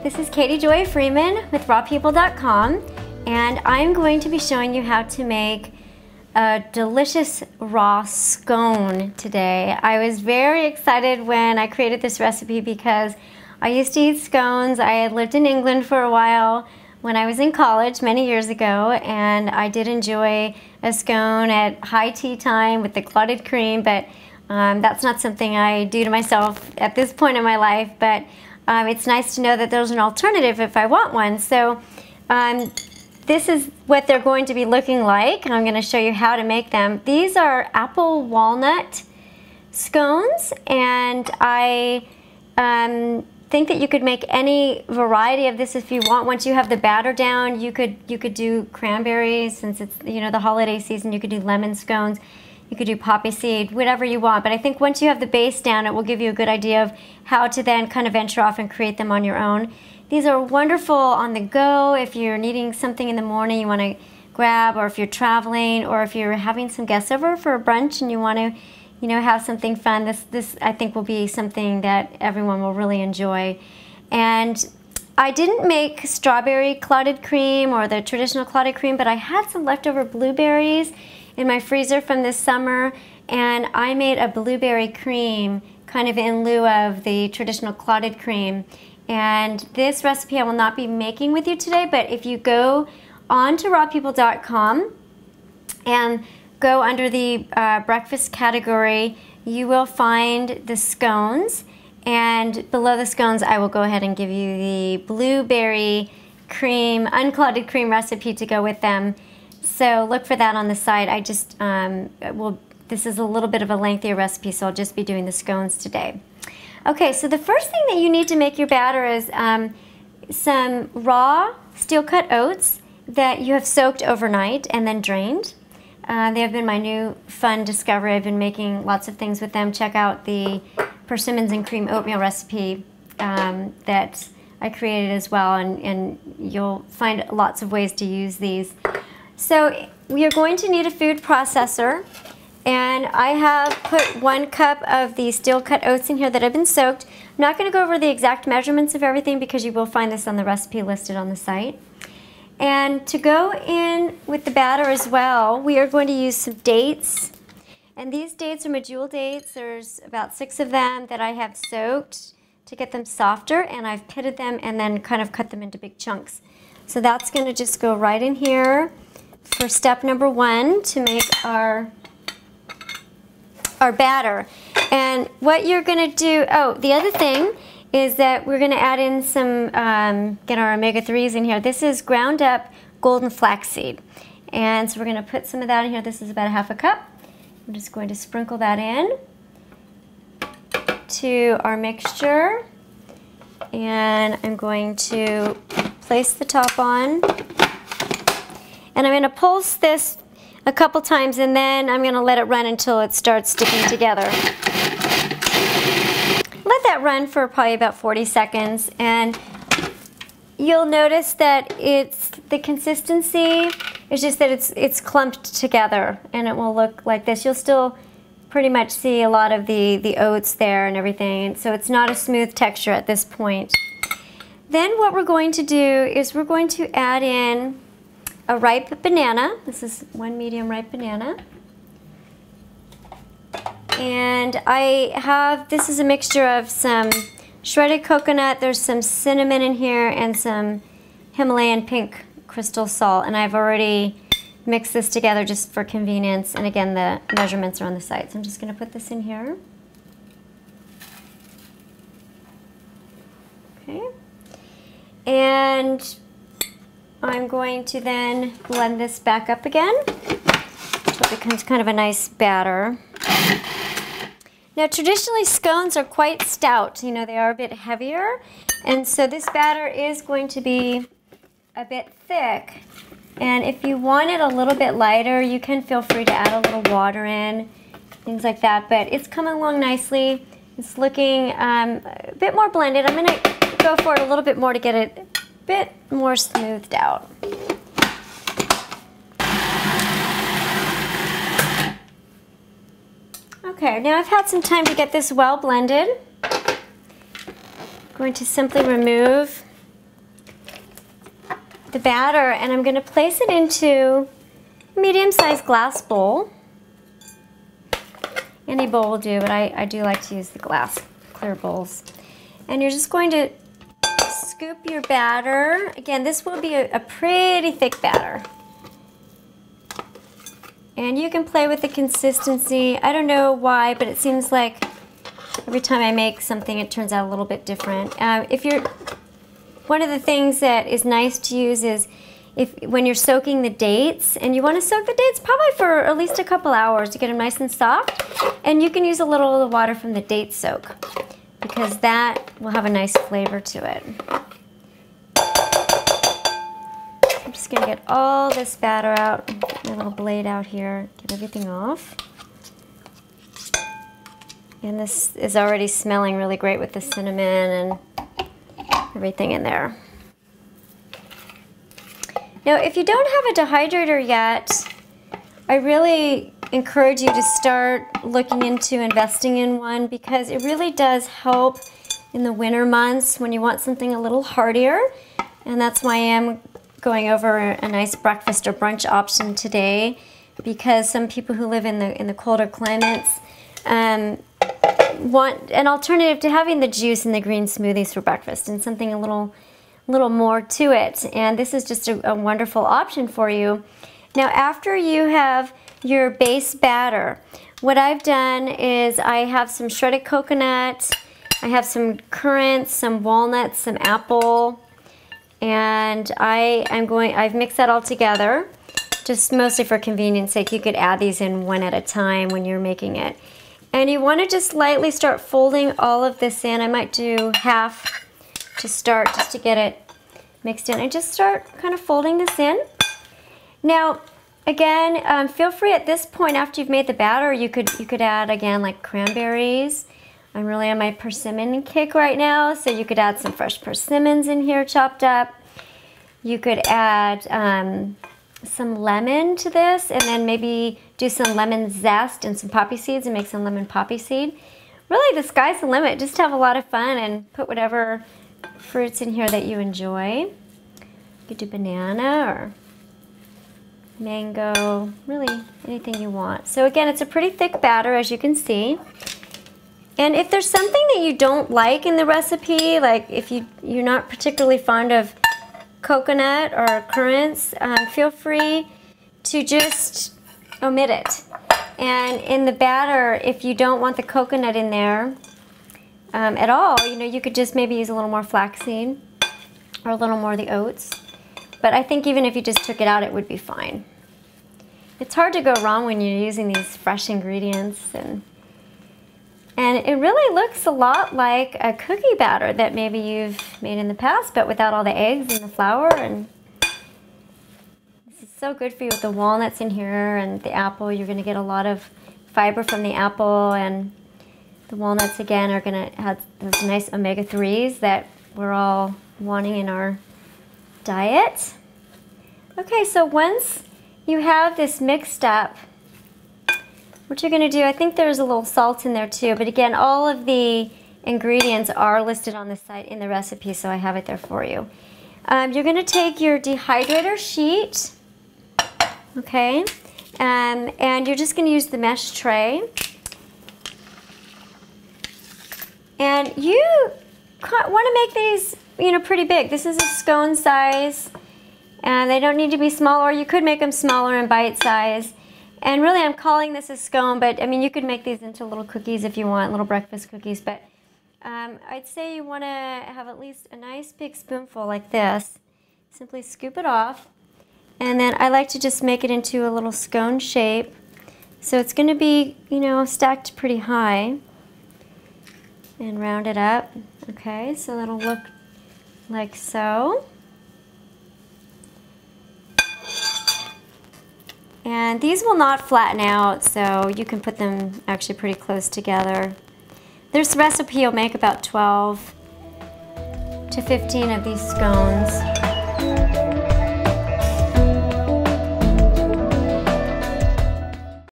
This is Katy Joy Freeman with rawpeople.com, and I'm going to be showing you how to make a delicious raw scone today. I was very excited when I created this recipe because I used to eat scones. I had lived in England for a while when I was in college many years ago, and I did enjoy a scone at high tea time with the clotted cream, but that's not something I do to myself at this point in my life, but it's nice to know that there's an alternative if I want one. So this is what they're going to be looking like, and I'm going to show you how to make them. These are apple walnut scones, and I think that you could make any variety of this if you want. Once you have the batter down, you could do cranberries, since it's, you know, the holiday season. You could do lemon scones. You could do poppy seed, whatever you want. But I think once you have the base down, it will give you a good idea of how to then kind of venture off and create them on your own. These are wonderful on the go if you're needing something in the morning you want to grab, or if you're traveling, or if you're having some guests over for a brunch and you want to, you know, have something fun. This I think will be something that everyone will really enjoy. And I didn't make strawberry clotted cream or the traditional clotted cream, but I had some leftover blueberries in my freezer from this summer, and I made a blueberry cream kind of in lieu of the traditional clotted cream. And this recipe I will not be making with you today, but if you go on to rawpeople.com and go under the breakfast category, you will find the scones, and below the scones I will go ahead and give you the blueberry cream, unclotted cream recipe to go with them. So look for that on the side. I just, this is a little bit of a lengthier recipe, so I'll just be doing the scones today. Okay, so the first thing that you need to make your batter is some raw steel-cut oats that you have soaked overnight and then drained. They have been my new fun discovery. I've been making lots of things with them. Check out the persimmons and cream oatmeal recipe that I created as well, and you'll find lots of ways to use these. So we are going to need a food processor, and I have put 1 cup of the steel-cut oats in here that have been soaked. I'm not going to go over the exact measurements of everything because you will find this on the recipe listed on the site. And to go in with the batter as well, we are going to use some dates. And these dates are medjool dates. There's about 6 of them that I have soaked to get them softer, and I've pitted them and then kind of cut them into big chunks. So that's going to just go right in here for step number 1 to make our batter. And what you're going to do, oh, the other thing is that we're going to add in some, get our omega-3s in here. This is ground up golden flaxseed. And so we're going to put some of that in here. This is about 1/2 cup. I'm just going to sprinkle that in to our mixture. And I'm going to place the top on. And I'm going to pulse this a couple times, and then I'm going to let it run until it starts sticking together. Let that run for probably about 40 seconds, and you'll notice that the consistency is just that it's clumped together, and it will look like this. You'll still pretty much see a lot of the oats there and everything, so it's not a smooth texture at this point. Then what we're going to do is we're going to add in a ripe banana. This is 1 medium ripe banana. And I have, this is a mixture of some shredded coconut, there's some cinnamon in here, and some Himalayan pink crystal salt. And I've already mixed this together just for convenience. And again, the measurements are on the side. So I'm just going to put this in here. Okay. And I'm going to then blend this back up again so it becomes kind of a nice batter. Now traditionally scones are quite stout, you know, they are a bit heavier, and so this batter is going to be a bit thick. And if you want it a little bit lighter, you can feel free to add a little water in, things like that, but it's coming along nicely. It's looking a bit more blended. I'm going to go for it a little bit more to get it a bit more smoothed out. Okay, now I've had some time to get this well blended. I'm going to simply remove the batter, and I'm going to place it into a medium-sized glass bowl. Any bowl will do, but I do like to use the glass clear bowls. And you're just going to scoop your batter. Again, this will be a pretty thick batter. And you can play with the consistency. I don't know why, but it seems like every time I make something, it turns out a little bit different. One of the things that is nice to use is when you're soaking the dates, and you want to soak the dates probably for at least a couple hours to get them nice and soft. And you can use a little of the water from the date soak, because that will have a nice flavor to it. I'm just going to get all this batter out, my little blade out here, get everything off. And this is already smelling really great with the cinnamon and everything in there. Now, if you don't have a dehydrator yet, I really encourage you to start looking into investing in one, because it really does help in the winter months when you want something a little heartier. And that's why I am going over a nice breakfast or brunch option today, because some people who live in the colder climates want an alternative to having the juice and the green smoothies for breakfast, and something a little more to it. And this is just a wonderful option for you. Now, after you have your base batter, what I've done is I have some shredded coconut, I have some currants, some walnuts, some apple, and I've mixed that all together, just mostly for convenience sake. You could add these in one at a time when you're making it. And you want to just lightly start folding all of this in. I might do half to start, just to get it mixed in, and just start kind of folding this in. Now, again, feel free at this point, after you've made the batter, you could add, again, like cranberries. I'm really on my persimmon kick right now, so you could add some fresh persimmons in here chopped up. You could add some lemon to this, and then maybe do some lemon zest and some poppy seeds and make some lemon poppy seed. Really, the sky's the limit. Just have a lot of fun and put whatever fruits in here that you enjoy. You could do banana or mango, really anything you want. So again, it's a pretty thick batter, as you can see. And if there's something that you don't like in the recipe, like if you're not particularly fond of coconut or currants, feel free to just omit it. And in the batter, if you don't want the coconut in there at all, you could just maybe use a little more flaxseed or a little more of the oats. But I think even if you just took it out, it would be fine. It's hard to go wrong when you're using these fresh ingredients, and it really looks a lot like a cookie batter that maybe you've made in the past, but without all the eggs and the flour. And this is so good for you with the walnuts in here and the apple. You're going to get a lot of fiber from the apple, and the walnuts, again, are going to have those nice omega-3s that we're all wanting in our diet. Okay, so once you have this mixed up, what you're going to do, I think there's a little salt in there too, but again, all of the ingredients are listed on the site in the recipe, so I have it there for you. You're going to take your dehydrator sheet, okay, and you're just going to use the mesh tray. And you want to make these, pretty big. This is a scone size, and they don't need to be small, or you could make them smaller and bite size. And really, I'm calling this a scone, but I mean, you could make these into little cookies if you want, little breakfast cookies. But I'd say you want to have at least a nice big spoonful like this. Simply scoop it off. And then I like to just make it into a little scone shape. So it's going to be, stacked pretty high. And round it up. Okay, so that'll look like so. And these will not flatten out, so you can put them actually pretty close together. This recipe will make about 12 to 15 of these scones.